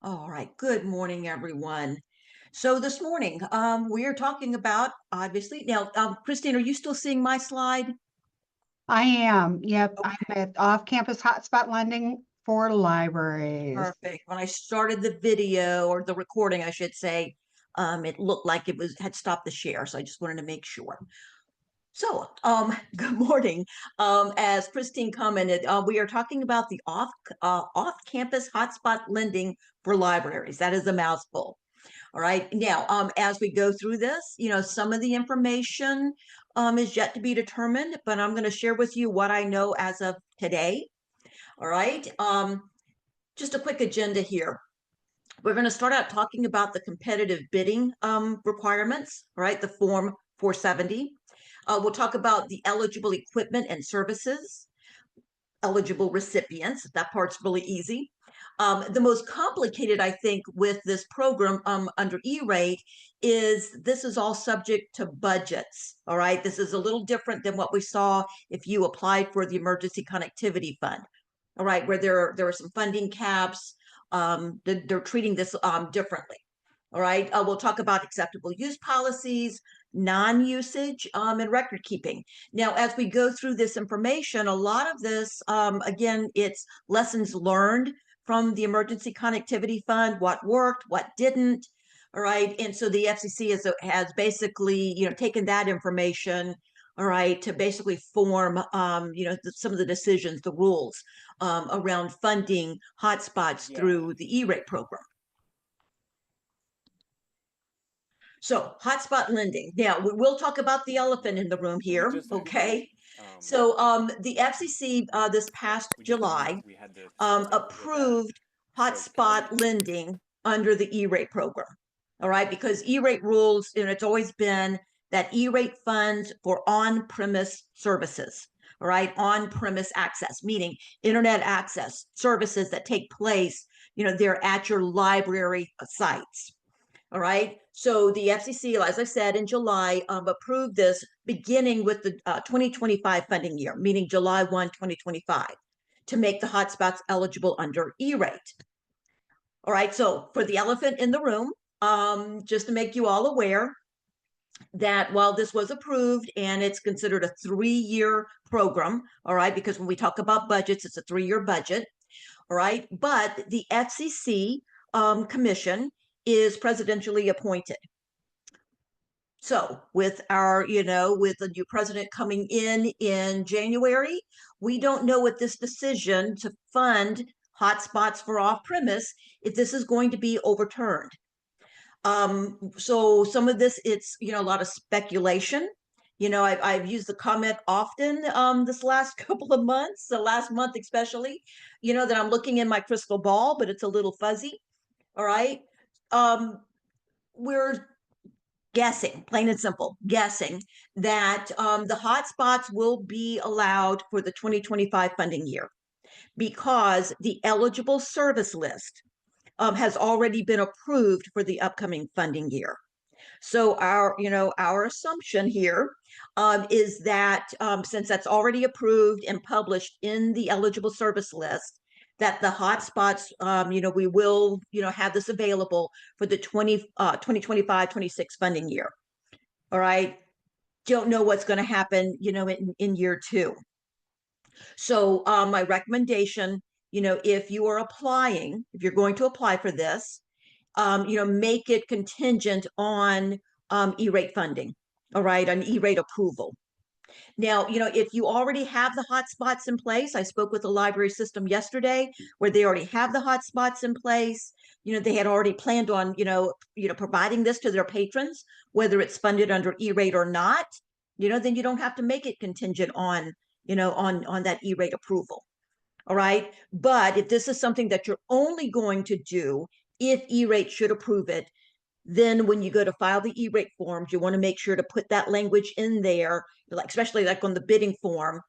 All right. Good morning, everyone. So this morning, we are talking about obviously now, Christine, are you still seeing my slide? I am. Yep. I'm Okay, at off-campus hotspot lending for libraries. perfect. When I started the video or the recording, I should say, it looked like it was had stopped the share, so I just wanted to make sure. So, good morning. As Christine commented, we are talking about the off-campus hotspot lending for libraries. That is a mouthful. All right. Now, as we go through this, some of the information is yet to be determined, but I'm going to share with you what I know as of today. All right. Just a quick agenda here. We're going to start out talking about the competitive bidding requirements, right? The Form 470. We'll talk about the eligible equipment and services, eligible recipients. That part's really easy. The most complicated, I think, with this program under E-rate is this is all subject to budgets. All right. This is a little different than what we saw if you applied for the Emergency Connectivity Fund. All right. Where there are some funding caps. They're treating this differently. All right. We'll talk about acceptable use policies, non-usage, and record keeping. Now, as we go through this information, a lot of this, again, it's lessons learned from the Emergency Connectivity Fund, what worked, what didn't. All right. And so the FCC has basically, taken that information, all right, to basically form, some of the decisions, the rules around funding hotspots through the E-rate program. So hotspot lending. Now we'll talk about the elephant in the room here. Okay. So the FCC this past July approved hotspot lending under the E-rate program. All right, because E-rate rules, and it's always been that E-rate funds for on-premise services. All right, on-premise access, meaning internet access services that take place, they're at your library sites. All right. So the FCC, as I said, in July, approved this beginning with the 2025 funding year, meaning July 1, 2025, to make the hotspots eligible under E-rate. All right. So for the elephant in the room, just to make you all aware that while this was approved and it's considered a 3-year program, all right, because when we talk about budgets, it's a 3-year budget. All right. But the FCC commission is presidentially appointed. So with with the new president coming in January, we don't know if this decision to fund hotspots for off premise, if this is going to be overturned. So some of this, it's, a lot of speculation. I've used the comment often this last couple of months, the last month especially, that I'm looking in my crystal ball, but it's a little fuzzy. All right. We're guessing, plain and simple, guessing that the hotspots will be allowed for the 2025 funding year because the eligible service list has already been approved for the upcoming funding year. So our assumption here is that since that's already approved and published in the eligible service list, that the hotspots, we will, have this available for the 2025-26 funding year. All right. Don't know what's going to happen, in year 2. So my recommendation, if you are applying, if you're going to apply for this, make it contingent on E-rate funding. All right, on E-rate approval. Now, if you already have the hotspots in place, I spoke with the library system yesterday where they already have the hotspots in place. They had already planned on, providing this to their patrons, whether it's funded under E-rate or not, then you don't have to make it contingent on, on that E-rate approval. All right. But if this is something that you're only going to do if E-rate should approve it, then when you go to file the E-rate forms, you want to make sure to put that language in there, like especially like on the bidding form,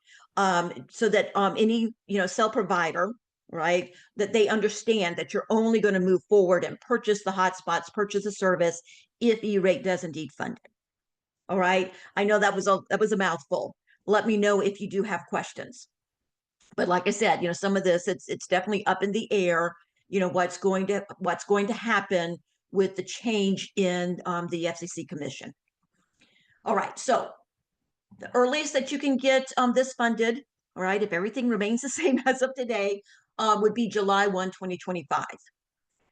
so that any cell provider, right, that they understand that you're only going to move forward and purchase the hotspots, purchase a service if E-rate does indeed fund it. All right. I know that was a mouthful. Let me know if you do have questions. But like I said, some of this it's definitely up in the air. what's going to happen with the change in the FCC commission. All right, so the earliest that you can get this funded, all right, if everything remains the same as of today, would be July 1, 2025.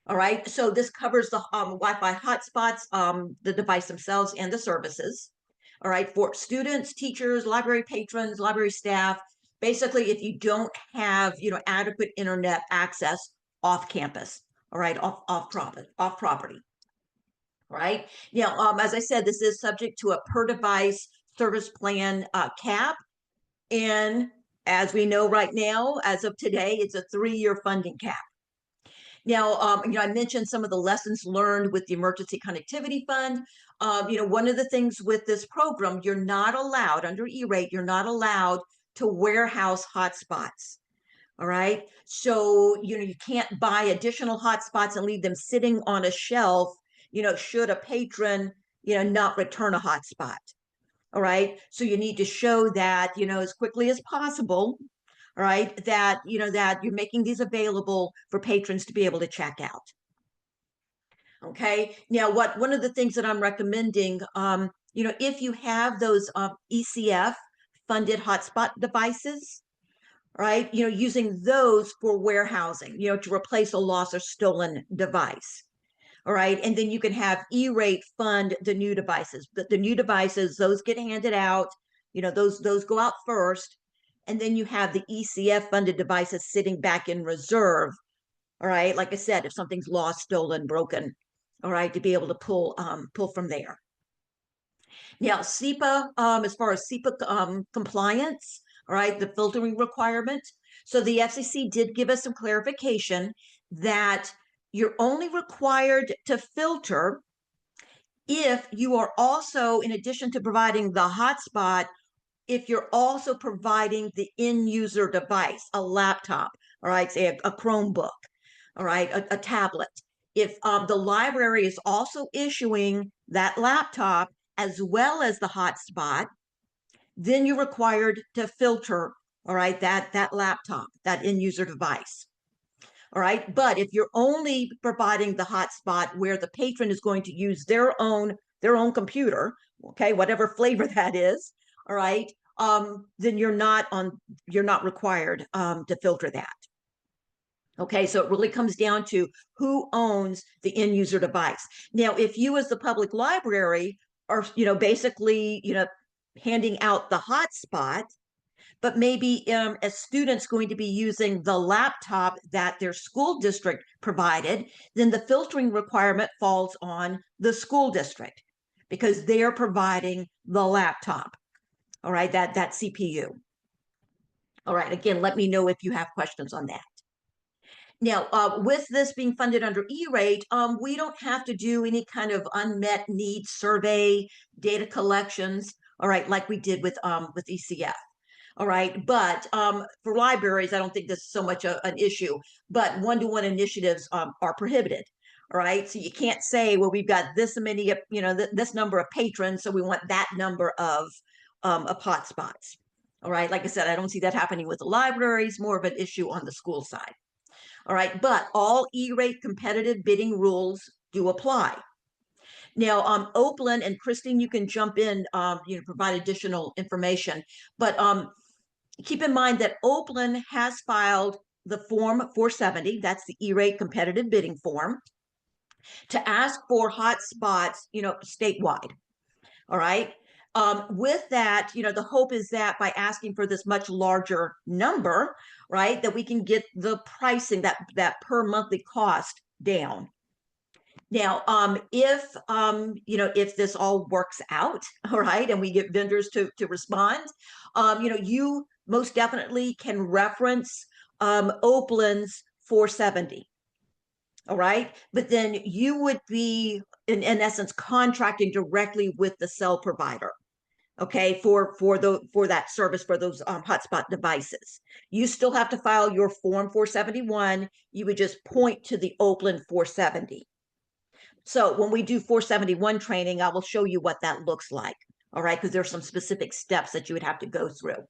All right, so this covers the Wi-Fi hotspots, the device themselves, and the services. All right, for students, teachers, library patrons, library staff. Basically, if you don't have adequate internet access off campus, all right, off property. Right now, as I said, this is subject to a per device service plan cap, and as we know right now, as of today, it's a 3-year funding cap. Now, I mentioned some of the lessons learned with the Emergency Connectivity Fund. One of the things with this program, you're not allowed, under E-rate, you're not allowed to warehouse hotspots. All right. So, you can't buy additional hotspots and leave them sitting on a shelf, should a patron, not return a hotspot. All right. So you need to show that, as quickly as possible, all right, that that you're making these available for patrons to be able to check out. Okay, now one of the things that I'm recommending, if you have those ECF funded hotspot devices, right, using those for warehousing, to replace a lost or stolen device. All right, and then you can have E-rate fund the new devices. The new devices, those get handed out, those go out first, and then you have the ECF funded devices sitting back in reserve. All right, like I said, if something's lost, stolen, broken, all right, to be able to pull from there. Now, SEPA, as far as SEPA compliance, all right, the filtering requirement. So the FCC did give us some clarification that you're only required to filter if you are also, in addition to providing the hotspot, if you're also providing the end user device, a laptop, all right, say a Chromebook, all right, a tablet. If the library is also issuing that laptop as well as the hotspot, then you're required to filter, all right, that laptop, that end user device. All right, but if you're only providing the hotspot where the patron is going to use their own computer, okay, whatever flavor that is, all right, then you're not required to filter that. Okay, so it really comes down to who owns the end user device. Now, if you as the public library are, basically, handing out the hotspot, but maybe a student's going to be using the laptop that their school district provided, then the filtering requirement falls on the school district because they're providing the laptop, all right, that CPU. All right, again, let me know if you have questions on that. Now, with this being funded under E-rate, we don't have to do any kind of unmet needs survey, data collections, all right, like we did with ECF. All right, but for libraries, I don't think this is so much an issue, but one-to-one initiatives are prohibited. All right, so you can't say, well, we've got this many, this number of patrons, so we want that number of hotspots. All right, like I said, I don't see that happening with the libraries, more of an issue on the school side. All right, but all E-rate competitive bidding rules do apply. Now, Oakland and Christine, you can jump in, provide additional information, but keep in mind that Oakland has filed the Form 470, that's the E-rate competitive bidding form, to ask for hotspots, statewide. All right. With that, the hope is that by asking for this much larger number, right, that we can get the pricing, that per monthly cost down. Now, if this all works out, all right, and we get vendors to respond, you most definitely can reference Oakland's 470. All right, but then you would be in essence contracting directly with the cell provider, okay, for that service, for those hotspot devices. You still have to file your Form 471. You would just point to the Oakland 470. So when we do 471 training, I will show you what that looks like. All right, because there's some specific steps that you would have to go through.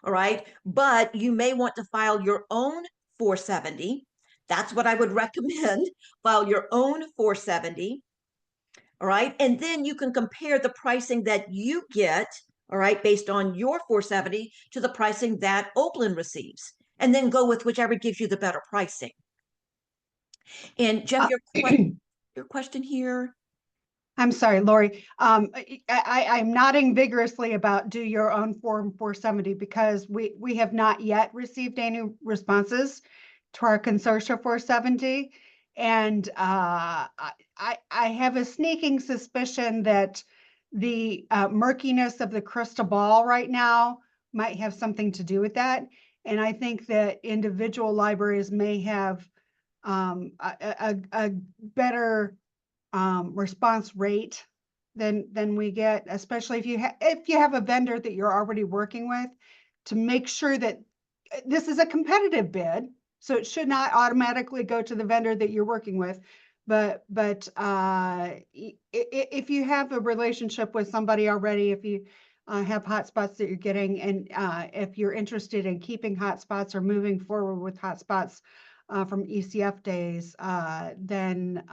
All right, but you may want to file your own 470 That's what I would recommend. File your own 470. All right. And then you can compare the pricing that you get, all right, based on your 470 to the pricing that Oakland receives, and then go with whichever gives you the better pricing. And Jeff, your question here. I'm sorry, Lori. I'm nodding vigorously about do your own Form 470 because we have not yet received any responses to our consortia 470. And I have a sneaking suspicion that the murkiness of the crystal ball right now might have something to do with that. And I think that individual libraries may have a better response rate than we get, especially if you have a vendor that you're already working with, to make sure that this is a competitive bid. So it should not automatically go to the vendor that you're working with. But if you have a relationship with somebody already, if you have hotspots that you're getting, and if you're interested in keeping hotspots or moving forward with hotspots from ECF days, then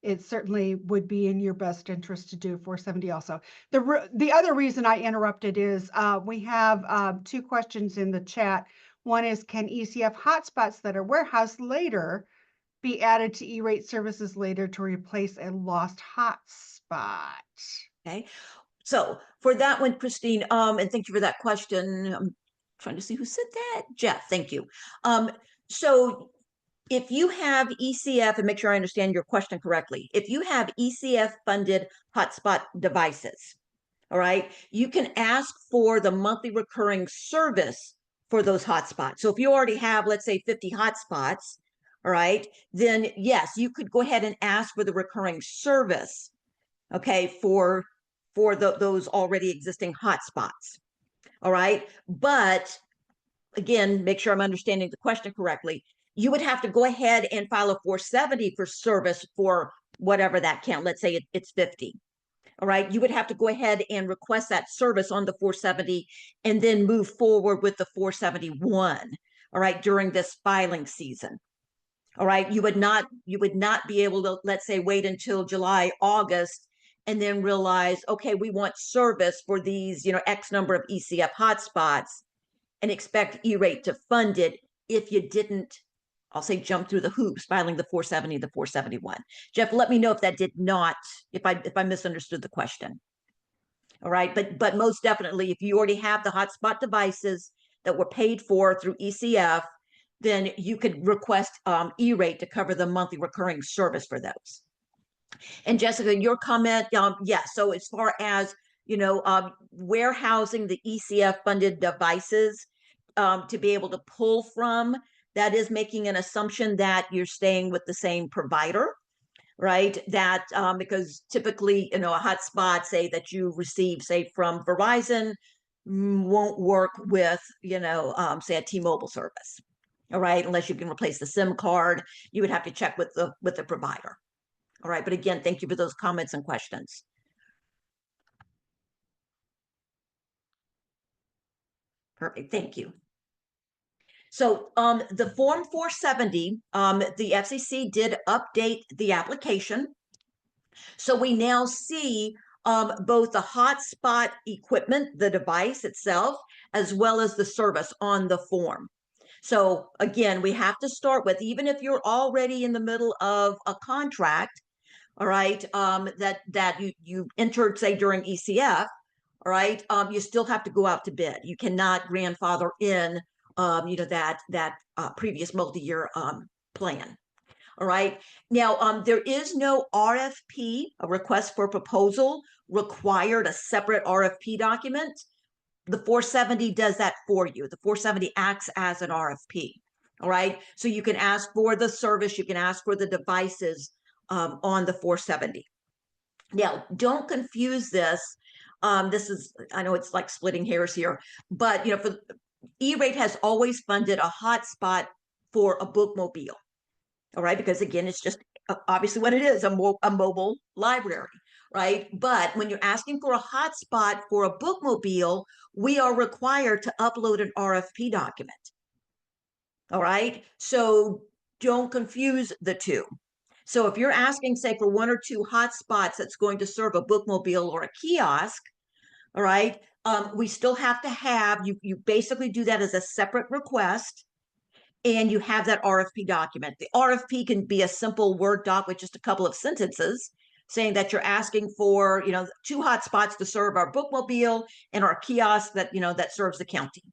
it certainly would be in your best interest to do 470 also. The other reason I interrupted is we have 2 questions in the chat. One is, can ECF hotspots that are warehoused later be added to E-rate services later to replace a lost hotspot? Okay. So for that one, Christine, and thank you for that question. I'm trying to see who said that. Jeff, thank you. So if you have ECF, and make sure I understand your question correctly, if you have ECF funded hotspot devices, all right, you can ask for the monthly recurring service for those hotspots. So if you already have, let's say, 50 hotspots, all right, then yes, you could go ahead and ask for the recurring service, okay, for those already existing hotspots. All right. But again, make sure I'm understanding the question correctly. You would have to go ahead and file a 470 for service for whatever that count. Let's say it's 50. All right. You would have to go ahead and request that service on the 470 and then move forward with the 471. All right. During this filing season. All right. You would not be able to, let's say, wait until July, August, and then realize, okay, we want service for these, X number of ECF hotspots, and expect E-rate to fund it if you didn't, I'll say, jump through the hoops filing the 470, the 471. Jeff, let me know if that did not, if I misunderstood the question. All right, but most definitely, if you already have the hotspot devices that were paid for through ECF, then you could request E-rate to cover the monthly recurring service for those. And Jessica, your comment, yeah, so as far as, warehousing the ECF funded devices to be able to pull from, that is making an assumption that you're staying with the same provider, right? That because typically, a hotspot, say, that you receive, say, from Verizon, won't work with, say, a T-Mobile service. All right, unless you can replace the SIM card, you would have to check with the provider. All right, but again, thank you for those comments and questions. Perfect, thank you. So the Form 470, the FCC did update the application. So we now see both the hotspot equipment, the device itself, as well as the service on the form. So again, we have to start with, even if you're already in the middle of a contract, all right, that you entered, say, during ECF, all right, you still have to go out to bid. You cannot grandfather in, that previous multi-year plan. All right. Now, there is no RFP, a request for proposal, required a separate RFP document. The 470 does that for you. The 470 acts as an RFP. All right. So you can ask for the service, you can ask for the devices on the 470. Now, don't confuse this. This is, I know it's like splitting hairs here, but for E-rate has always funded a hotspot for a bookmobile. All right, because again, it's just obviously what it is, a mobile library, right? But when you're asking for a hotspot for a bookmobile, we are required to upload an RFP document. All right, so don't confuse the two. So if you're asking, say, for one or two hotspots that's going to serve a bookmobile or a kiosk, all right, we still have to have, you basically do that as a separate request, and you have that RFP document. The RFP can be a simple Word doc with just a couple of sentences saying that you're asking for, two hotspots to serve our bookmobile and our kiosk that, that serves the county.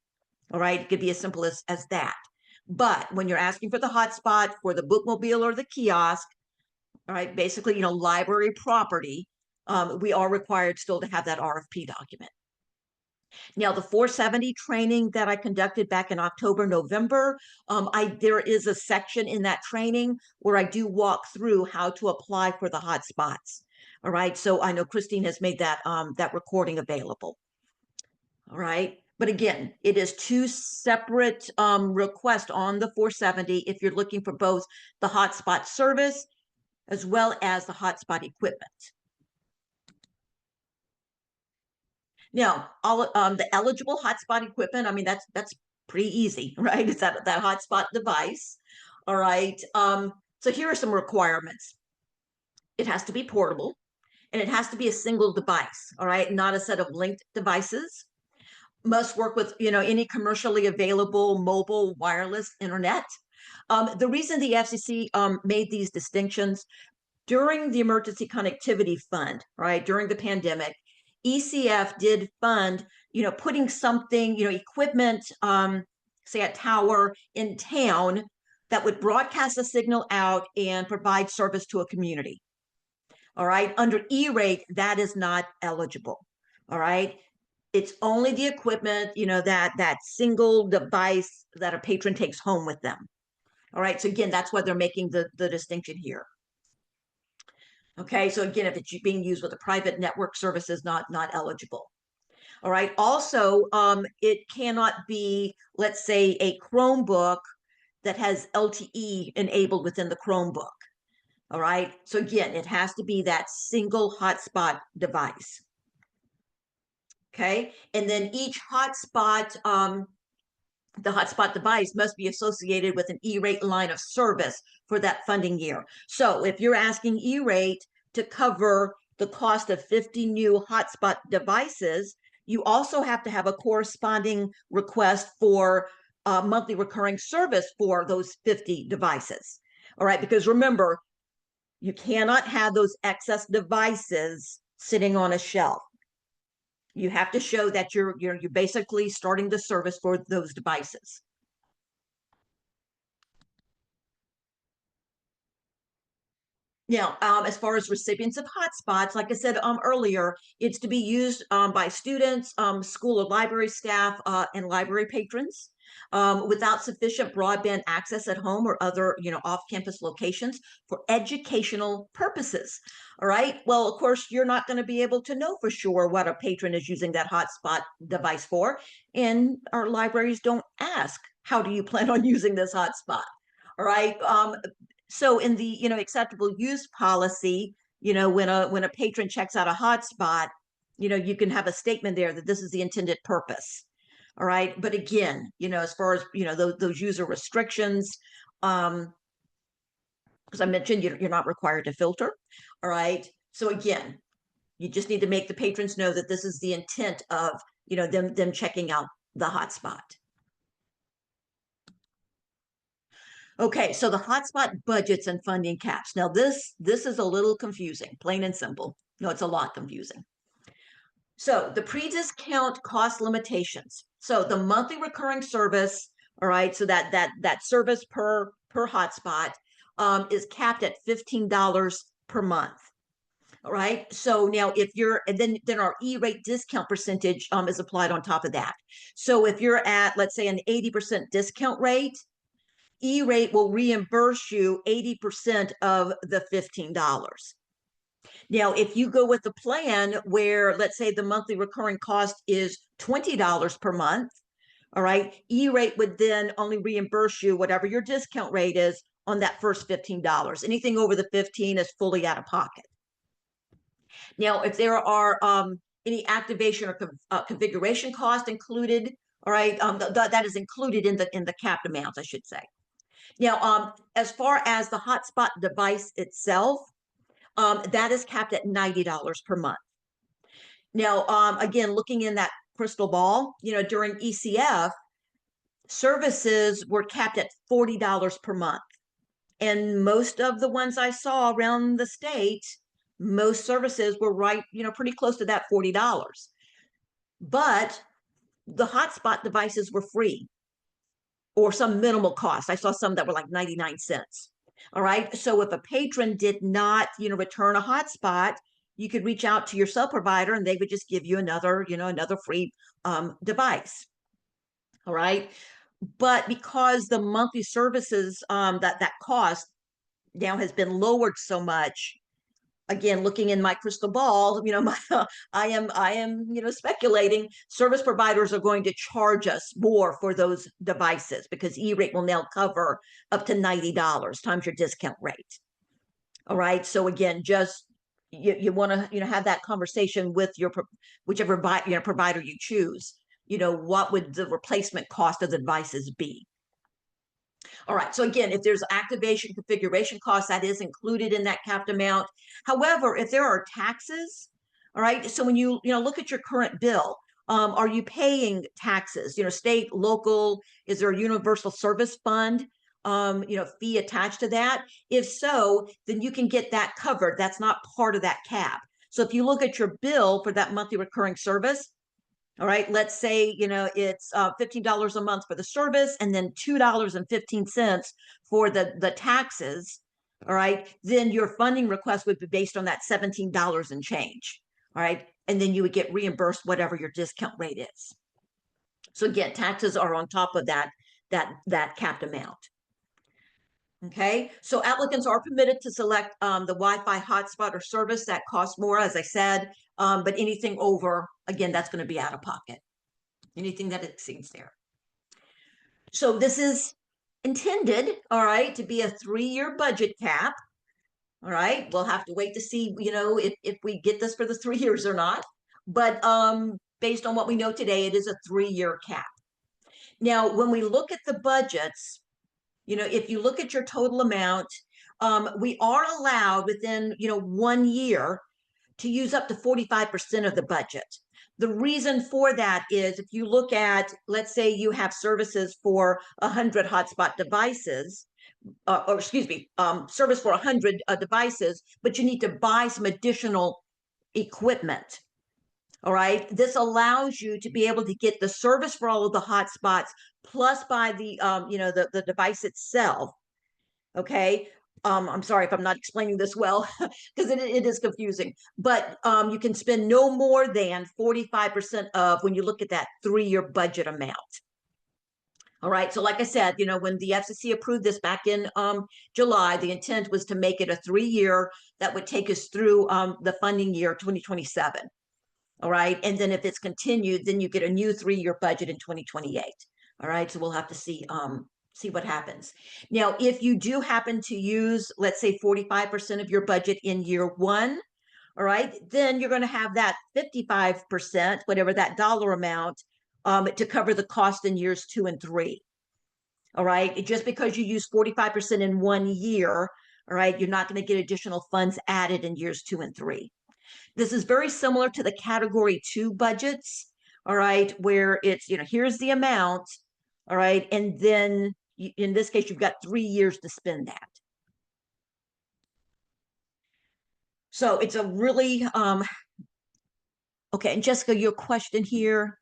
All right, it could be as simple as that. But when you're asking for the hotspot for the bookmobile or the kiosk, all right, basically, library property, we are required still to have that RFP document. Now, the 470 training that I conducted back in October, November, there is a section in that training where I do walk through how to apply for the hotspots. All right, so I know Christine has made that recording available. All right, but again, it is two separate requests on the 470 if you're looking for both the hotspot service as well as the hotspot equipment. Now, all the eligible hotspot equipment, I mean, that's pretty easy, right? It's that hotspot device. All right. So here are some requirements. It has to be portable, and it has to be a single device, all right, not a set of linked devices. Must work with, any commercially available mobile wireless internet. The reason the FCC made these distinctions during the Emergency Connectivity Fund, right, during the pandemic, ECF did fund, putting something, equipment, say a tower in town that would broadcast a signal out and provide service to a community. All right. Under E-rate, that is not eligible. All right. It's only the equipment, that single device that a patron takes home with them. All right. So again, that's why they're making the distinction here. Okay, so again, if it's being used with a private network service, is not eligible. All right. Also, it cannot be, let's say, a Chromebook that has LTE enabled within the Chromebook. All right. So again, it has to be that single hotspot device. Okay, and then each hotspot, the hotspot device must be associated with an E-rate line of service for that funding year. So if you're asking E-rate to cover the cost of 50 new hotspot devices, you also have to have a corresponding request for monthly recurring service for those 50 devices. All right, because remember, you cannot have those excess devices sitting on a shelf. You have to show that you're basically starting the service for those devices. Now, as far as recipients of hotspots, like I said earlier, it's to be used by students, school or library staff, and library patrons without sufficient broadband access at home or other, off-campus locations for educational purposes. All right. Well, of course, you're not going to be able to know for sure what a patron is using that hotspot device for, and our libraries don't ask, "How do you plan on using this hotspot?" All right. So in the acceptable use policy, when a patron checks out a hotspot, you can have a statement there that this is the intended purpose. All right, but again, as far as those user restrictions, as I mentioned, you're not required to filter. All right, so again, you just need to make the patrons know that this is the intent of them checking out the hotspot. Okay, so the hotspot budgets and funding caps. Now this is a little confusing, plain and simple. No, it's a lot confusing. So the pre-discount cost limitations. So the monthly recurring service, all right, so that service per hotspot is capped at $15 per month. All right. So now if you're, and then our E-rate discount percentage is applied on top of that. So if you're at, let's say, an 80% discount rate, E-rate will reimburse you 80% of the $15. Now, if you go with the plan where, let's say, the monthly recurring cost is $20 per month, all right, E-rate would then only reimburse you whatever your discount rate is on that first $15. Anything over the 15 is fully out of pocket. Now, if there are any activation or configuration cost included, all right, that is included in the capped amounts, I should say. Now, as far as the hotspot device itself, that is capped at $90 per month. Now, again, looking in that crystal ball, during ECF, services were capped at $40 per month. And most of the ones I saw around the state, most services were right, pretty close to that $40. But the hotspot devices were free or some minimal cost. I saw some that were like 99 cents. All right. So if a patron did not, return a hotspot, you could reach out to your cell provider and they would just give you another free device. All right. But because the monthly services that cost now has been lowered so much, again, looking in my crystal ball, I am speculating service providers are going to charge us more for those devices because E-rate will now cover up to $90 times your discount rate. All right. So again, just you want to have that conversation with your whichever provider you choose. What would the replacement cost of the devices be? All right. So again, if there's activation configuration costs, that is included in that capped amount. However, if there are taxes, all right. So when you look at your current bill, are you paying taxes? State, local? Is there a universal service fund? Fee attached to that? If so, then you can get that covered. That's not part of that cap. So if you look at your bill for that monthly recurring service, all right, let's say, it's $15 a month for the service and then $2.15 for the taxes. All right, then your funding request would be based on that $17 and change. All right, and then you would get reimbursed whatever your discount rate is. So again, taxes are on top of that capped amount. Okay, so applicants are permitted to select the Wi-Fi hotspot or service that costs more, as I said, but anything over, again, that's going to be out of pocket. Anything that exceeds there. So this is intended, all right, to be a 3-year budget cap. All right, we'll have to wait to see, if we get this for the 3 years or not. But based on what we know today, it is a 3-year cap. Now, when we look at the budgets, if you look at your total amount, we are allowed within, 1 year to use up to 45% of the budget. The reason for that is if you look at, let's say you have services for 100 hotspot devices, or excuse me, service for 100 devices, but you need to buy some additional equipment. All right. This allows you to be able to get the service for all of the hotspots plus buy the, the device itself. Okay. I'm sorry if I'm not explaining this well because it is confusing, but you can spend no more than 45% of when you look at that 3-year budget amount. All right. So like I said, when the FCC approved this back in July, the intent was to make it a 3-year that would take us through the funding year 2027. All right. And then if it's continued, then you get a new 3-year budget in 2028. All right. So we'll have to see what happens. Now, if you do happen to use, let's say 45% of your budget in year 1, all right, then you're going to have that 55%, whatever that dollar amount, to cover the cost in years 2 and 3. All right. Just because you use 45% in 1 year, all right, you're not going to get additional funds added in years 2 and 3. This is very similar to the category 2 budgets, all right, where it's, here's the amount, all right, and then in this case, you've got 3 years to spend that. So it's a really, okay, and Jessica, your question here.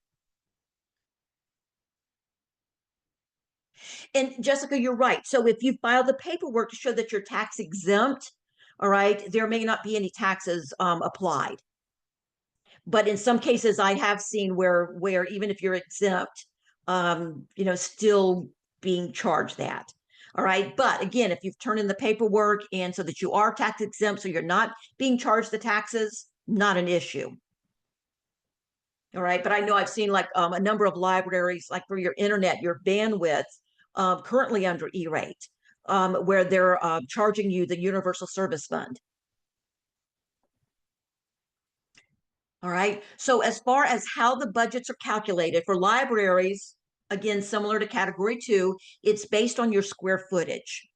And Jessica, you're right. So if you file the paperwork to show that you're tax exempt, all right, there may not be any taxes applied. But in some cases, I have seen where even if you're exempt, still being charged that. All right. But again, if you've turned in the paperwork and so that you are tax exempt, so you're not being charged the taxes, not an issue. All right. But I know I've seen like a number of libraries, like for your internet, your bandwidth, currently under E-rate, where they're charging you the Universal Service Fund. All right. So as far as how the budgets are calculated for libraries, again, similar to category 2, it's based on your square footage.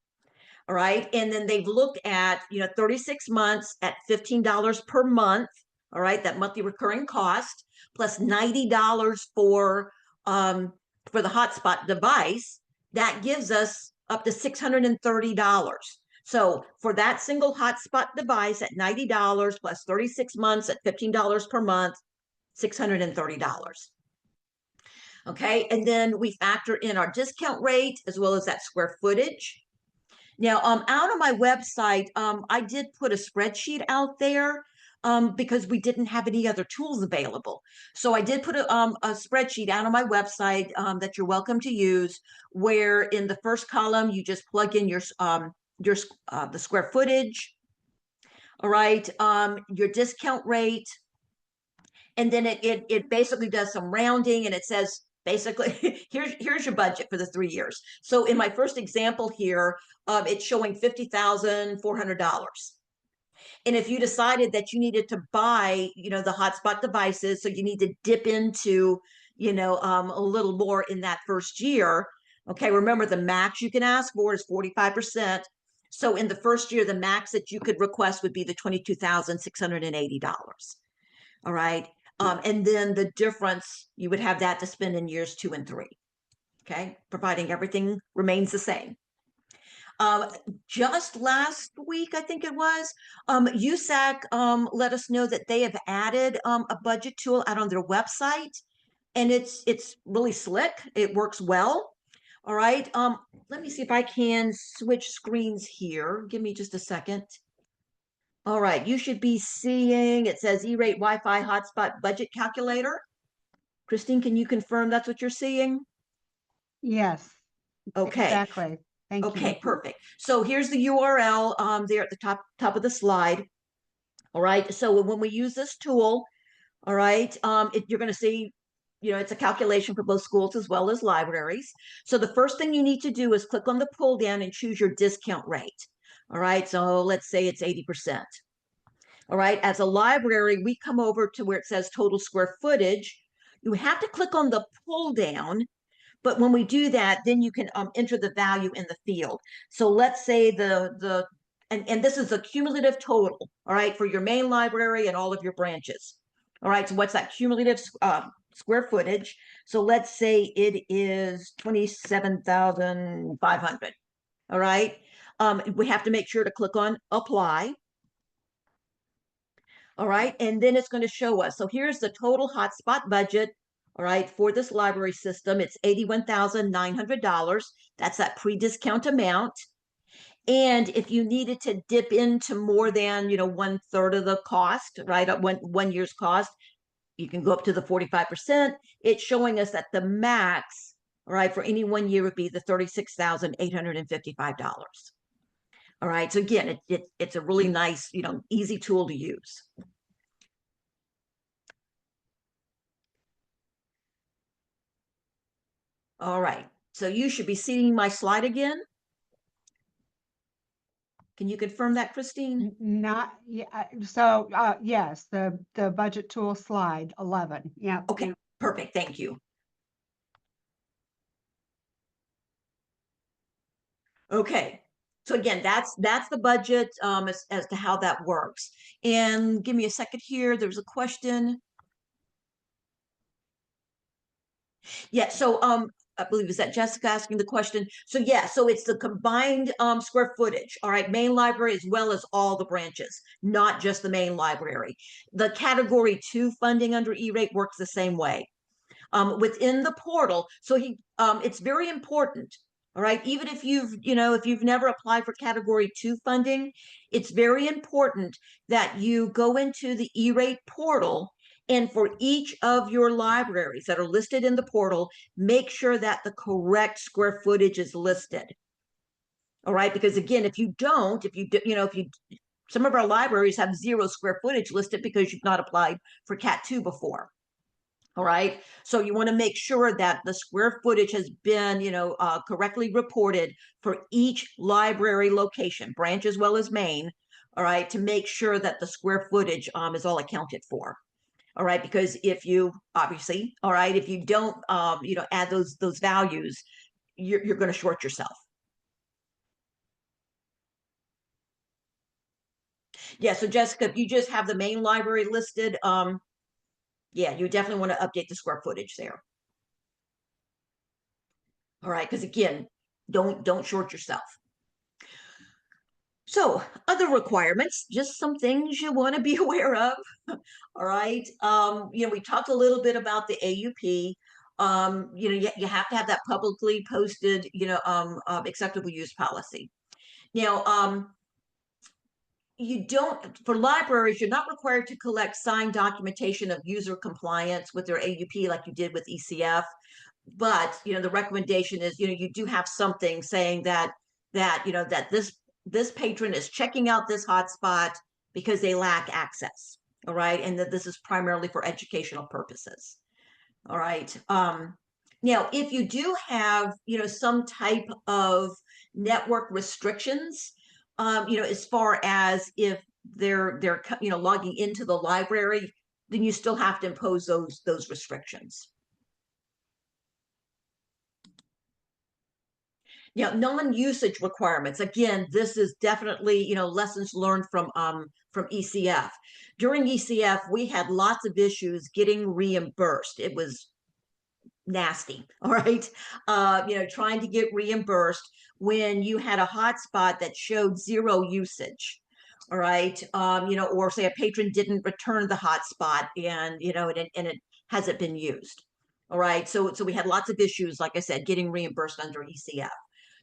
All right. And then they've looked at, 36 months at $15 per month. All right. That monthly recurring cost plus $90 for the hotspot device. That gives us up to $630. So for that single hotspot device at $90 plus 36 months at $15 per month, $630. Okay. And then we factor in our discount rate as well as that square footage. Now, out on my website, I did put a spreadsheet out there because we didn't have any other tools available. So I did put a spreadsheet out on my website that you're welcome to use, where in the first column you just plug in the square footage, all right, your discount rate, and then it basically does some rounding, and it says basically here's your budget for the 3 years. So in my first example here, it's showing $50,400. And if you decided that you needed to buy, the hotspot devices, so you need to dip into, a little more in that first year. Okay, remember the max you can ask for is 45%. So in the first year, the max that you could request would be the $22,680. All right. And then the difference, you would have that to spend in years 2 and 3. Okay, providing everything remains the same. Just last week, I think it was, USAC let us know that they have added a budget tool out on their website, and it's really slick. It works well. All right. Let me see if I can switch screens here. Give me just a second. All right, you should be seeing, it says E-rate Wi-Fi hotspot budget calculator. Christine, can you confirm that's what you're seeing? Yes, Okay. exactly. Thank you. Okay, perfect. So here's the URL there at the top of the slide. All right, so when we use this tool, all right, you're going to see, it's a calculation for both schools as well as libraries. So the first thing you need to do is click on the pull down and choose your discount rate. All right, so let's say it's 80%. All right, as a library, we come over to where it says total square footage. You have to click on the pull down, but when we do that, then you can enter the value in the field. So let's say and this is a cumulative total, all right, for your main library and all of your branches. All right, so what's that cumulative square footage? So let's say it is 27,500. All right, we have to make sure to click on apply. All right, and then it's going to show us. So here's the total hotspot budget. All right, for this library system, it's $81,900. That's that pre-discount amount. And if you needed to dip into more than 1/3 of the cost, right, one year's cost, you can go up to the 45%. It's showing us that the max, all right, for any 1 year would be the $36,855. All right, so again, it's a really nice, easy tool to use. All right, so you should be seeing my slide again. Can you confirm that, Christine? Not, yeah, so, yes, the budget tool slide 11, yeah. Okay, perfect, thank you. Okay, so again, that's the budget as to how that works. And give me a second here, there's a question. Yeah, so I believe, is that Jessica asking the question? So yeah, so it's the combined square footage, all right, main library as well as all the branches, not just the main library. The category 2 funding under E-rate works the same way. Within the portal, so it's very important. All right, even if you've never applied for category 2 funding, it's very important that you go into the E-rate portal, and for each of your libraries that are listed in the portal, make sure that the correct square footage is listed. All right, because again, if you some of our libraries have 0 square footage listed because you've not applied for Cat 2 before. All right, so you want to make sure that the square footage has been, correctly reported for each library location, branch as well as main. All right, to make sure that the square footage is all accounted for. All right, because if you obviously, all right, if you don't, add those values, you're going to short yourself. Yeah. So Jessica, if you just have the main library listed, yeah, you definitely want to update the square footage there. All right, because again, don't short yourself. So other requirements, just some things you want to be aware of. All right. We talked a little bit about the AUP. You have to have that publicly posted, acceptable use policy. Now, you don't, for libraries, you're not required to collect signed documentation of user compliance with their AUP like you did with ECF. But, the recommendation is, you do have something saying that this patron is checking out this hotspot because they lack access. All right. And that this is primarily for educational purposes. All right. Now, if you do have, some type of network restrictions, as far as if they're logging into the library, then you still have to impose those restrictions. Now, non-usage requirements. Again, this is definitely, lessons learned from ECF. During ECF, we had lots of issues getting reimbursed. It was nasty. All right. Trying to get reimbursed when you had a hotspot that showed zero usage. All right. Or say a patron didn't return the hotspot and, it hasn't been used. All right. So we had lots of issues, like I said, getting reimbursed under ECF.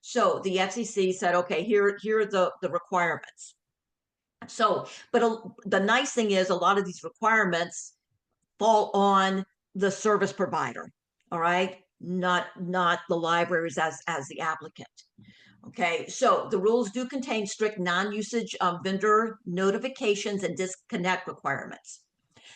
So the FCC said, okay, here are the requirements. So, but the nice thing is a lot of these requirements fall on the service provider. All right, not the libraries as the applicant. Okay, so the rules do contain strict non-usage vendor notifications and disconnect requirements.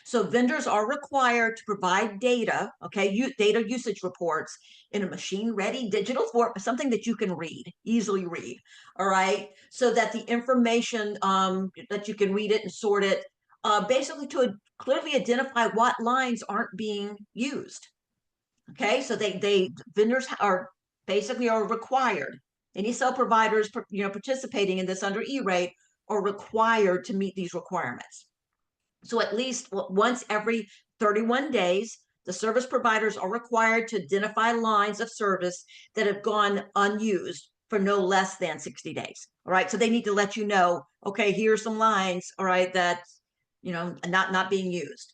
So vendors are required to provide data, okay, data usage reports in a machine-ready digital form, something that you can easily read, all right, so that the information that you can read it and sort it, basically to clearly identify what lines aren't being used. Okay, so vendors are required. Any cell providers, participating in this under E-rate are required to meet these requirements. So at least once every 31 days, the service providers are required to identify lines of service that have gone unused for no less than 60 days. All right. So they need to let you know, okay, here's some lines, all right, that, not being used.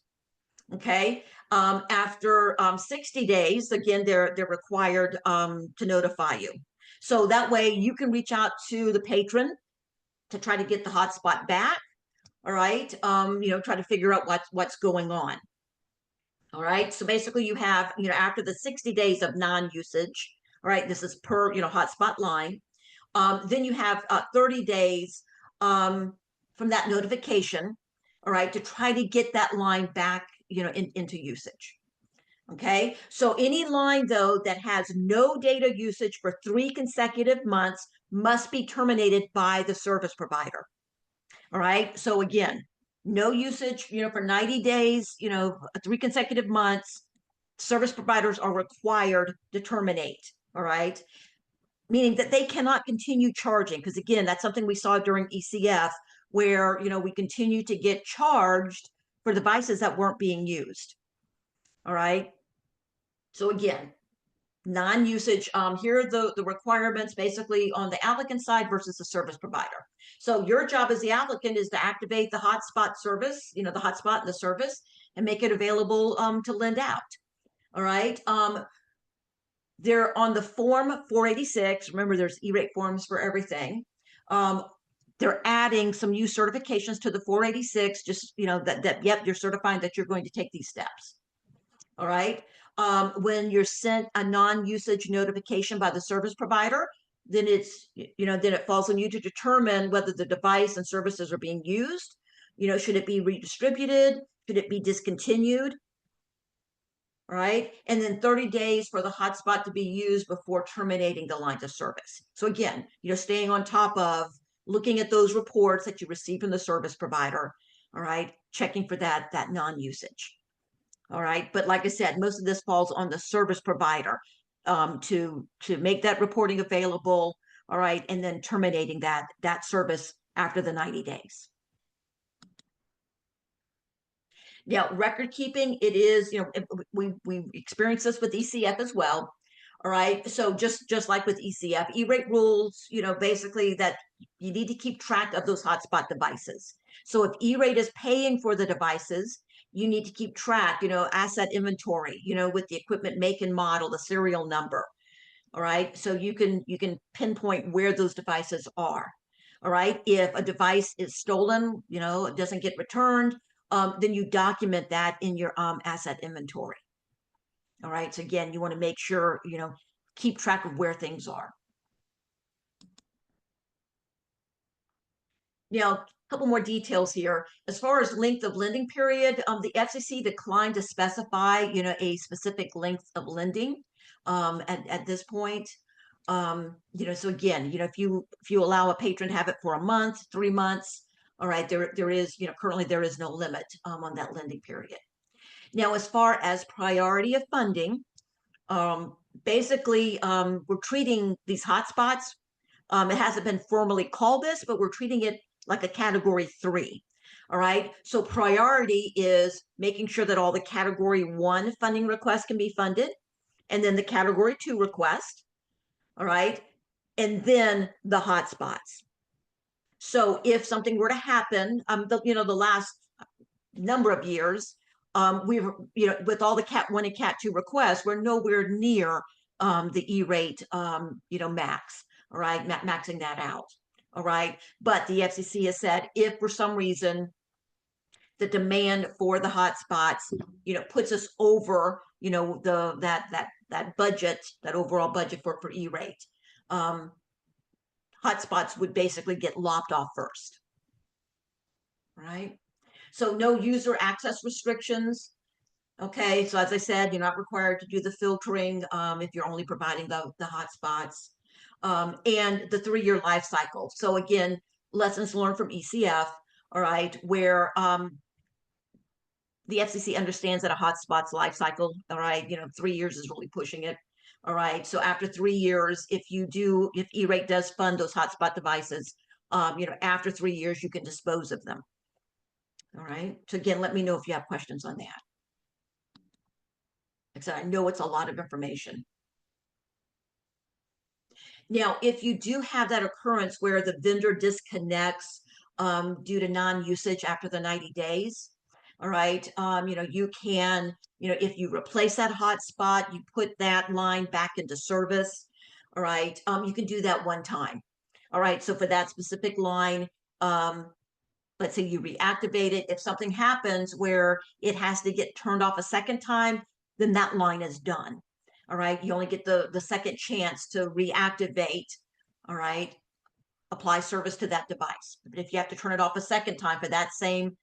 Okay. After 60 days, again, they're required to notify you. So that way you can reach out to the patron to try to get the hotspot back. All right. Try to figure out what's going on. All right. So basically you have, after the 60 days of non-usage, all right, this is per, hotspot line. Then you have 30 days from that notification, all right, to try to get that line back, into usage. Okay. So any line though that has no data usage for 3 consecutive months must be terminated by the service provider. All right. So again, no usage, for 90 days, 3 consecutive months, service providers are required to terminate. All right. Meaning that they cannot continue charging. Because again, that's something we saw during ECF where, we continue to get charged for devices that weren't being used. All right. So again, non-usage, here are the requirements basically on the applicant side versus the service provider. So your job as the applicant is to activate the hotspot service, the hotspot and the service, and make it available to lend out. All right. They're on the form 486. Remember, there's E-rate forms for everything. They're adding some new certifications to the 486, just, that yep, you're certifying that you're going to take these steps. All right. When you're sent a non-usage notification by the service provider, then then it falls on you to determine whether the device and services are being used. Should it be redistributed? Should it be discontinued? All right. And then 30 days for the hotspot to be used before terminating the lines of service. So again, staying on top of looking at those reports that you receive from the service provider. All right. Checking for that non-usage. All right, but like I said, most of this falls on the service provider to make that reporting available. All right, and then terminating that service after the 90 days. Now, record keeping, it is, we experience this with ECF as well. All right, so just like with ECF, E-rate rules, basically that you need to keep track of those hotspot devices. So if E-rate is paying for the devices, you need to keep track, asset inventory, with the equipment make and model, the serial number. All right, so you can pinpoint where those devices are. All right, if a device is stolen, it doesn't get returned, then you document that in your asset inventory. All right, so again, you want to make sure, keep track of where things are. Now, a couple more details here. As far as length of lending period, the FCC declined to specify, a specific length of lending at this point. So again, if you allow a patron to have it for a month, 3 months, all right, there is, currently there is no limit on that lending period. Now, as far as priority of funding, basically, we're treating these hotspots. It hasn't been formally called this, but we're treating it like a category 3. All right. So priority is making sure that all the category 1 funding requests can be funded, and then the category 2 request. All right. And then the hotspots. So if something were to happen, the last number of years, we were, with all the Cat 1 and Cat 2 requests, we're nowhere near the E-rate, max. All right, maxing that out. All right, but the FCC has said if for some reason the demand for the hotspots, puts us over, that budget, that overall budget for E-rate, hotspots would basically get lopped off first. Right. So no user access restrictions. Okay, so as I said, you're not required to do the filtering if you're only providing the hotspots, and the 3-year life cycle. So again, lessons learned from ECF, all right, where the FCC understands that a hotspot's life cycle, all right, 3 years is really pushing it. All right, so after 3 years, if E-rate does fund those hotspot devices, after 3 years, you can dispose of them. All right, so again, let me know if you have questions on that. Like I said, I know it's a lot of information. Now, if you do have that occurrence where the vendor disconnects due to non-usage after the 90 days, all right, you can, if you replace that hotspot, you put that line back into service, all right, you can do that one time. All right, so for that specific line, let's say you reactivate it. If something happens where it has to get turned off a second time, then that line is done. All right. You only get the second chance to reactivate. All right. Apply service to that device. But if you have to turn it off a second time for that same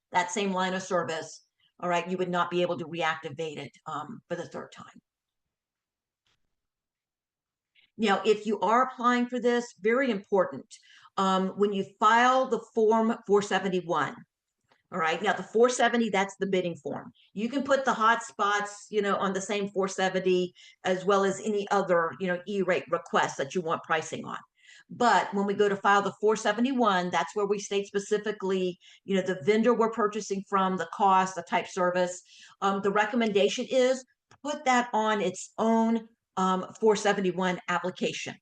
line of service, all right, you would not be able to reactivate it for the 3rd time. Now, if you are applying for this, very important, when you file the form 471, all right, now the 470, that's the bidding form. You can put the hotspots, on the same 470 as well as any other, E-rate requests that you want pricing on. But when we go to file the 471, that's where we state specifically, the vendor we're purchasing from, the cost, the type service. The recommendation is put that on its own 471 application.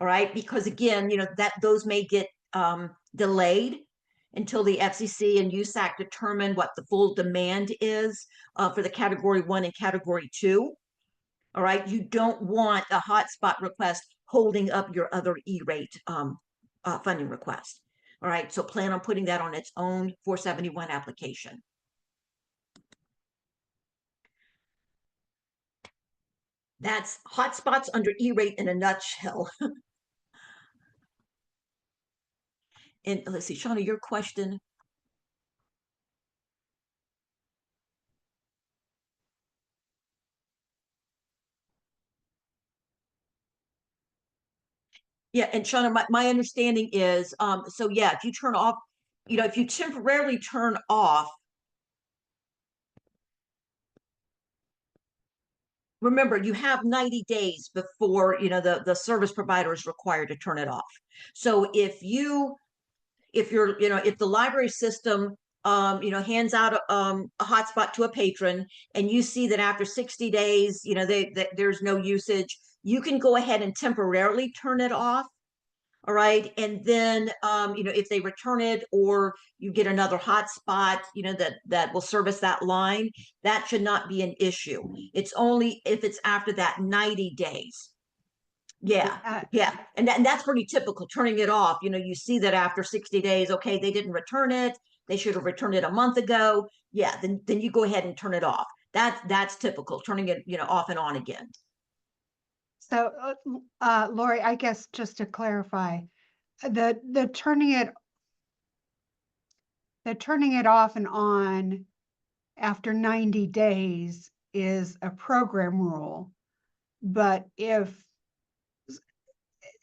All right, because again, those may get delayed until the FCC and USAC determine what the full demand is for the category 1 and category 2. All right, you don't want a hotspot request holding up your other E-rate funding request. All right, so plan on putting that on its own 471 application. That's hotspots under E-rate in a nutshell. And let's see, Shauna, your question. Yeah, and Shauna, my understanding is, so yeah, if you turn off, if you temporarily turn off remember, you have 90 days before, the service provider is required to turn it off. So if the library system, hands out a hotspot to a patron, and you see that after 60 days, there's no usage, you can go ahead and temporarily turn it off. All right. And then, if they return it or you get another hotspot, that will service that line, that should not be an issue. It's only if it's after that 90 days. Yeah, yeah. And that's pretty typical, turning it off. You see that after 60 days, okay, they didn't return it. They should have returned it a month ago. Yeah, then you go ahead and turn it off. That's typical, turning it, off and on again. So, Lori, I guess just to clarify, the turning it off and on after 90 days is a program rule. But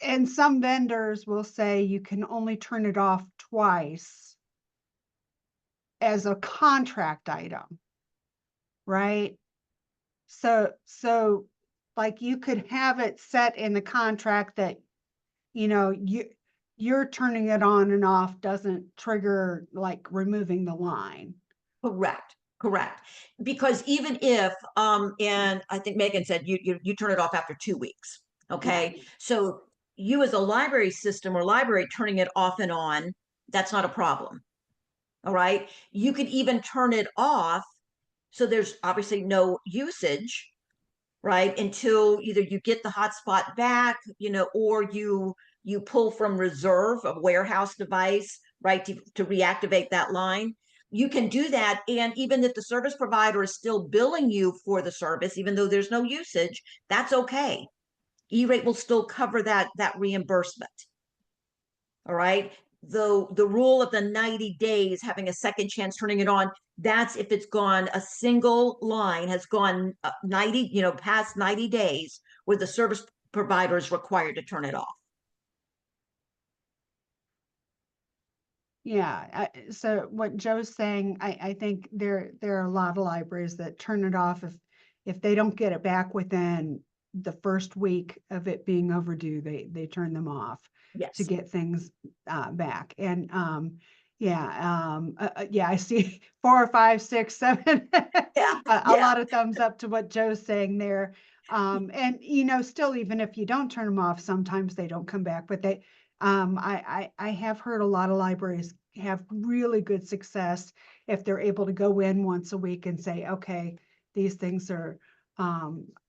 and some vendors will say you can only turn it off twice as a contract item, right? So like you could have it set in the contract that, you're turning it on and off doesn't trigger like removing the line. Correct. Because even if, and I think Megan said you turn it off after 2 weeks. Okay. Yeah. So you as a library system or library turning it off and on, that's not a problem. All right. You could even turn it off. So there's obviously no usage, right? Until either you get the hotspot back, or you pull from reserve a warehouse device, right, to reactivate that line. You can do that. And even if the service provider is still billing you for the service, even though there's no usage, that's okay. E-rate will still cover that reimbursement. All right. Though the rule of the 90 days, having a second chance turning it on, that's if it's gone, a single line has gone 90, past 90 days where the service provider is required to turn it off. Yeah. So what Joe's saying, I think there are a lot of libraries that turn it off if they don't get it back within the first week of it being overdue, they turn them off. Yes. To get things back. And yeah, I see 4 or 5, 6, 7. Yeah. A lot of thumbs up to what Joe's saying there. And still, even if you don't turn them off, sometimes they don't come back. But I have heard a lot of libraries have really good success if they're able to go in once a week and say, okay, these things are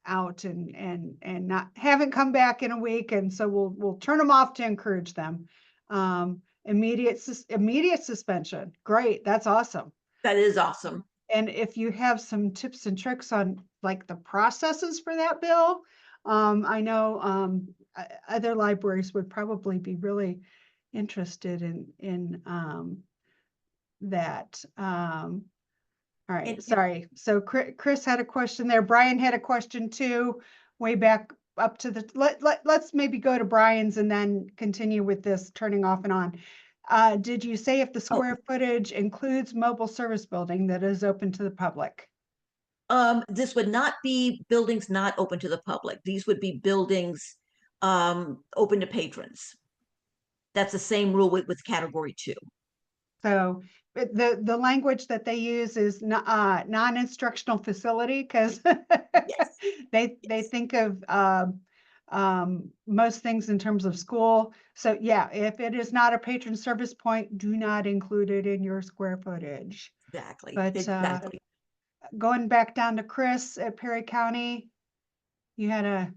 out and not haven't come back in a week, and so we'll turn them off to encourage them. Immediate suspension, great, that's awesome. That is awesome. And if you have some tips and tricks on like the processes for that, Bill, I know other libraries would probably be really interested in that. All right, sorry. So Chris had a question there. Brian had a question too, way back up to the, let's maybe go to Brian's and then continue with this turning off and on. Did you say if the square footage includes mobile service building that is open to the public? This would not be buildings not open to the public. These would be buildings open to patrons. That's the same rule with category 2. So the language that they use is non-instructional facility, because yes. they think of most things in terms of school. So yeah, if it is not a patron service point, do not include it in your square footage. Exactly. But exactly. Going back down to Chris at Perry County, you had a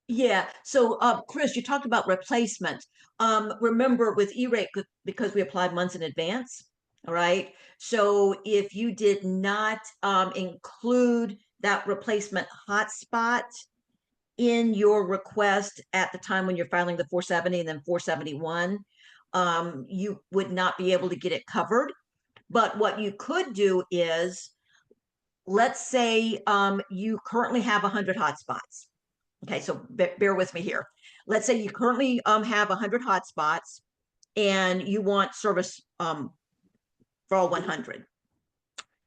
yeah. So, Chris, you talked about replacement. Remember with E-rate, because we applied months in advance. All right. So if you did not include that replacement hotspot in your request at the time when you're filing the 470 and then 471, you would not be able to get it covered. But what you could do is, let's say you currently have 100 hotspots. Okay, so bear with me here. Let's say you currently have 100 hotspots and you want service for all 100.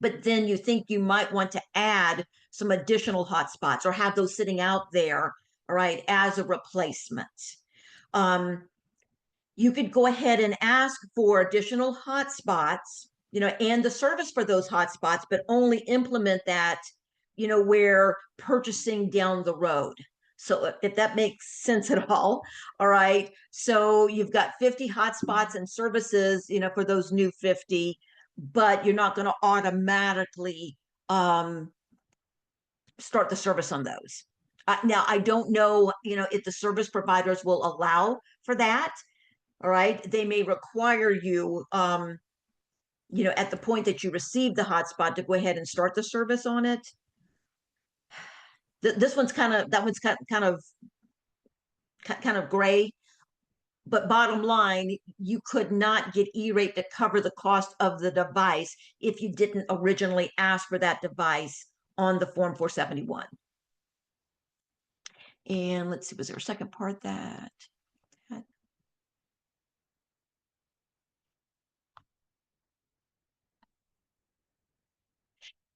but then you think you might want to add some additional hotspots or have those sitting out there, all right, as a replacement. You could go ahead and ask for additional hotspots, and the service for those hotspots, but only implement that, where purchasing down the road. So if that makes sense at all right. So you've got 50 hotspots and services, for those new 50, but you're not going to automatically start the service on those. Now, I don't know, if the service providers will allow for that. All right. They may require you, at the point that you receive the hotspot to go ahead and start the service on it. This one's that one's kind of gray. But bottom line, you could not get E-rate to cover the cost of the device if you didn't originally ask for that device on the Form 471. And let's see, was there a second part that?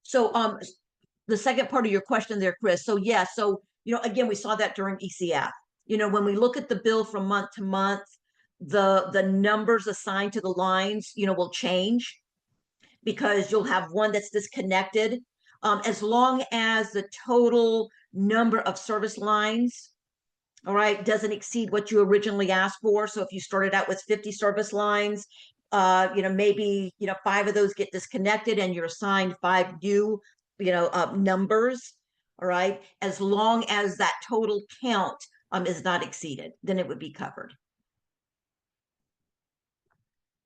So the second part of your question there, Chris. So yeah, so again, we saw that during ECF. When we look at the bill from month to month, the numbers assigned to the lines, will change because you'll have one that's disconnected. As long as the total number of service lines, all right, doesn't exceed what you originally asked for. So if you started out with 50 service lines, maybe 5 of those get disconnected and you're assigned 5 new numbers. All right, as long as that total count is not exceeded, then it would be covered.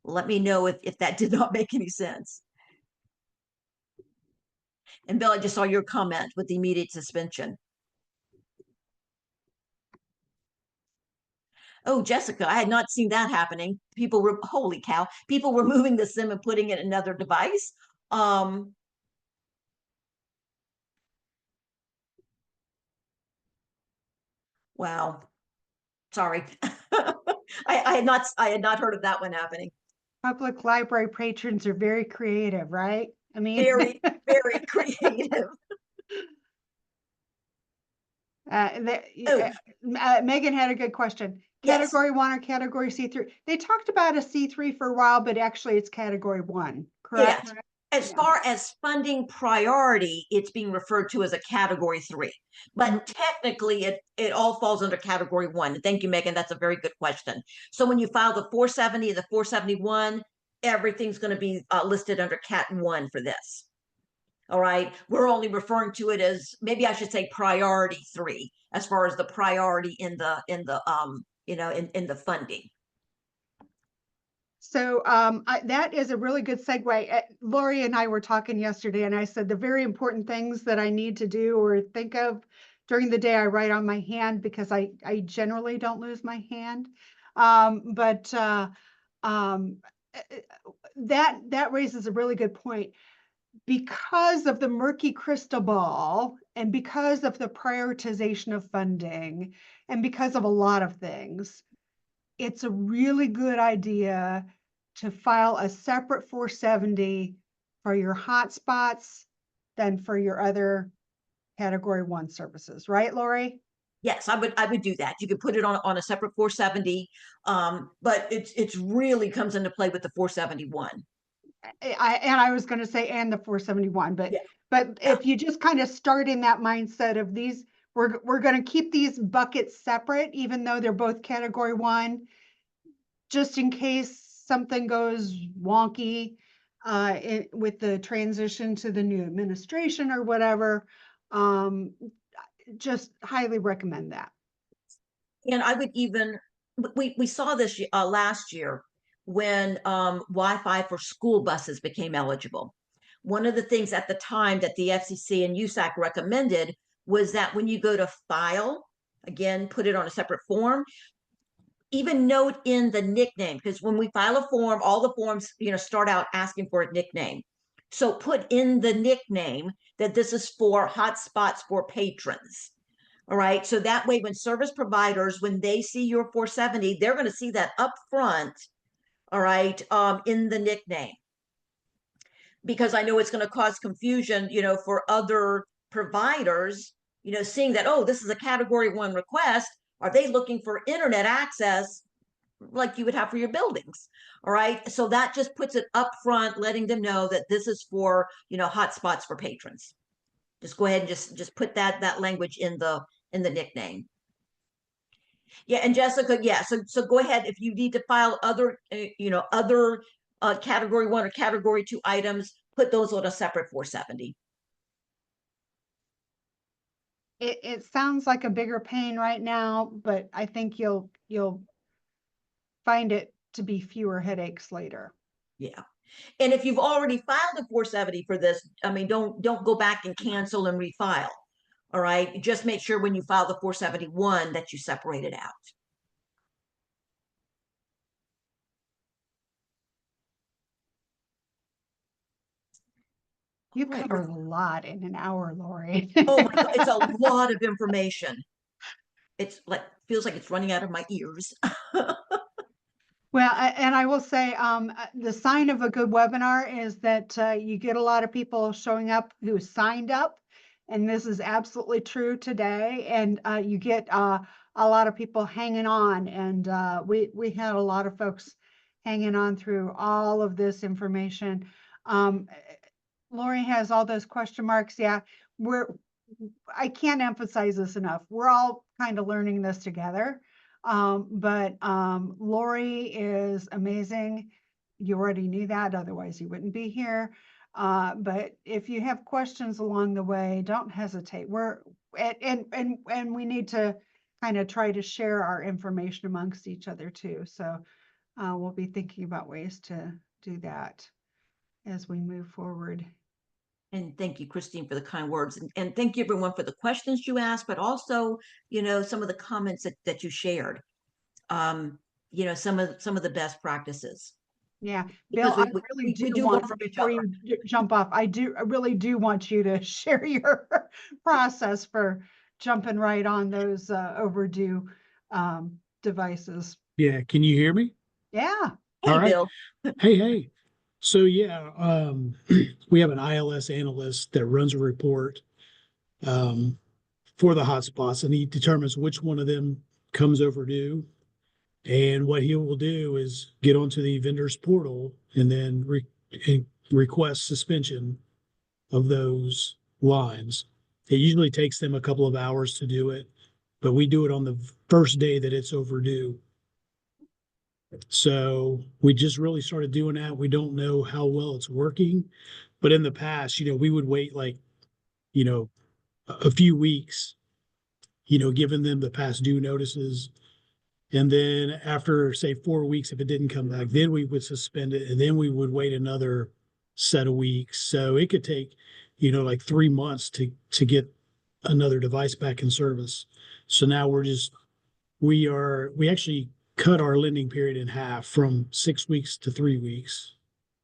Let me know if that did not make any sense. And Bill, I just saw your comment with the immediate suspension. Oh, Jessica, I had not seen that happening. People were, holy cow, people were moving the SIM and putting it in another device. Wow. Sorry. I had not heard of that one happening. Public library patrons are very creative, right? I mean, Very, very creative. Megan had a good question. Yes. Category 1 or category C3? They talked about a C3 for a while, but actually it's category 1, correct? Yeah. As far as funding priority, it's being referred to as a category 3, but technically it all falls under category 1. Thank you, Megan. That's a very good question. So when you file the 470 and the 471, everything's going to be listed under cat 1 for this. All right. We're only referring to it as, maybe I should say, priority 3, as far as the priority in the in the funding. So that is a really good segue. Lori and I were talking yesterday, and I said the very important things that I need to do or think of during the day, I write on my hand because I generally don't lose my hand. That raises a really good point. Because of the murky crystal ball and because of the prioritization of funding and because of a lot of things, it's a really good idea to file a separate 470 for your hotspots than for your other category 1 services, right, Lori? Yes, I would do that. You could put it on a separate 470, but it's really comes into play with the 471. I was going to say and the 471, but if you just kind of start in that mindset of these, we're going to keep these buckets separate, even though they're both category 1, just in case something goes wonky with the transition to the new administration or whatever. Just highly recommend that. And I would even, we saw this last year when Wi-Fi for school buses became eligible. One of the things at the time that the FCC and USAC recommended was that when you go to file, again, put it on a separate form, even note in the nickname, because when we file a form, all the forms, start out asking for a nickname. So put in the nickname that this is for hotspots for patrons. All right. So that way, when service providers, when they see your 470, they're going to see that up front. All right. In the nickname. because I know it's going to cause confusion, for other providers, seeing that, oh, this is a category 1 request. Are they looking for internet access like you would have for your buildings? All right. So that just puts it up front, letting them know that this is for, hotspots for patrons. Just go ahead and just put that language in the nickname. Yeah, and Jessica, yeah, so go ahead if you need to file other other category 1 or category 2 items, put those on a separate 470. It sounds like a bigger pain right now, but I think you'll find it to be fewer headaches later. Yeah. And if you've already filed a 470 for this, I mean, don't go back and cancel and refile. All right. Just make sure when you file the 471 that you separate it out. You Right. covered a lot in an hour, Lori. Oh my God, it's a lot of information. It's like feels like it's running out of my ears. Well, and I will say, the sign of a good webinar is that you get a lot of people showing up who signed up, and this is absolutely true today. And you get a lot of people hanging on, and we had a lot of folks hanging on through all of this information. Lori has all those question marks. Yeah, I can't emphasize this enough. We're all kind of learning this together. But Lori is amazing. You already knew that, otherwise you wouldn't be here. But if you have questions along the way, don't hesitate. And we need to kind of try to share our information amongst each other too. So we'll be thinking about ways to do that as we move forward. And thank you, Christine, for the kind words. And thank you, everyone, for the questions you asked, but also, some of the comments that you shared. Some of the best practices. Yeah, Bill, Because I really do we do learn want, from each before other. you jump off, I really do want you to share your process for jumping right on those overdue devices. Yeah, can you hear me? Yeah, All Hey, right. Bill. Hey. So yeah, we have an ILS analyst that runs a report for the hotspots, and he determines which one of them comes overdue. And what he will do is get onto the vendor's portal and then request suspension of those lines. It usually takes them a couple of hours to do it, but we do it on the first day that it's overdue. So we just really started doing that. We don't know how well it's working, but in the past, we would wait like, you know, a few weeks, giving them the past due notices. And then after, say, 4 weeks, if it didn't come back, then we would suspend it, and then we would wait another set of weeks. So it could take, like 3 months to get another device back in service. So now we actually cut our lending period in half from 6 weeks to 3 weeks,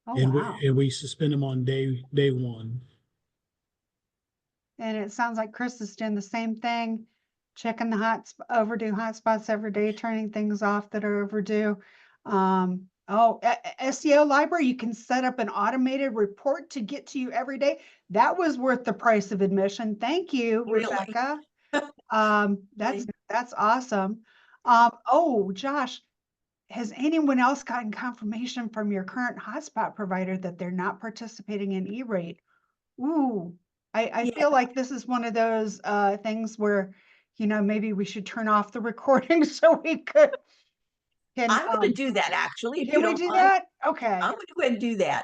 oh and wow. we suspend them on day one. And it sounds like Chris is doing the same thing, checking the overdue hotspots every day, turning things off that are overdue. SEO library, you can set up an automated report to get to you every day. That was worth the price of admission. Thank you, Really? Rebecca. That's awesome. Josh, has anyone else gotten confirmation from your current hotspot provider that they're not participating in E-rate? Ooh, I Yeah, feel like this is one of those things where, maybe we should turn off the recording so we can I'm going to do that actually, if can you we don't do mind. that? Okay. I'm going to go ahead and do that.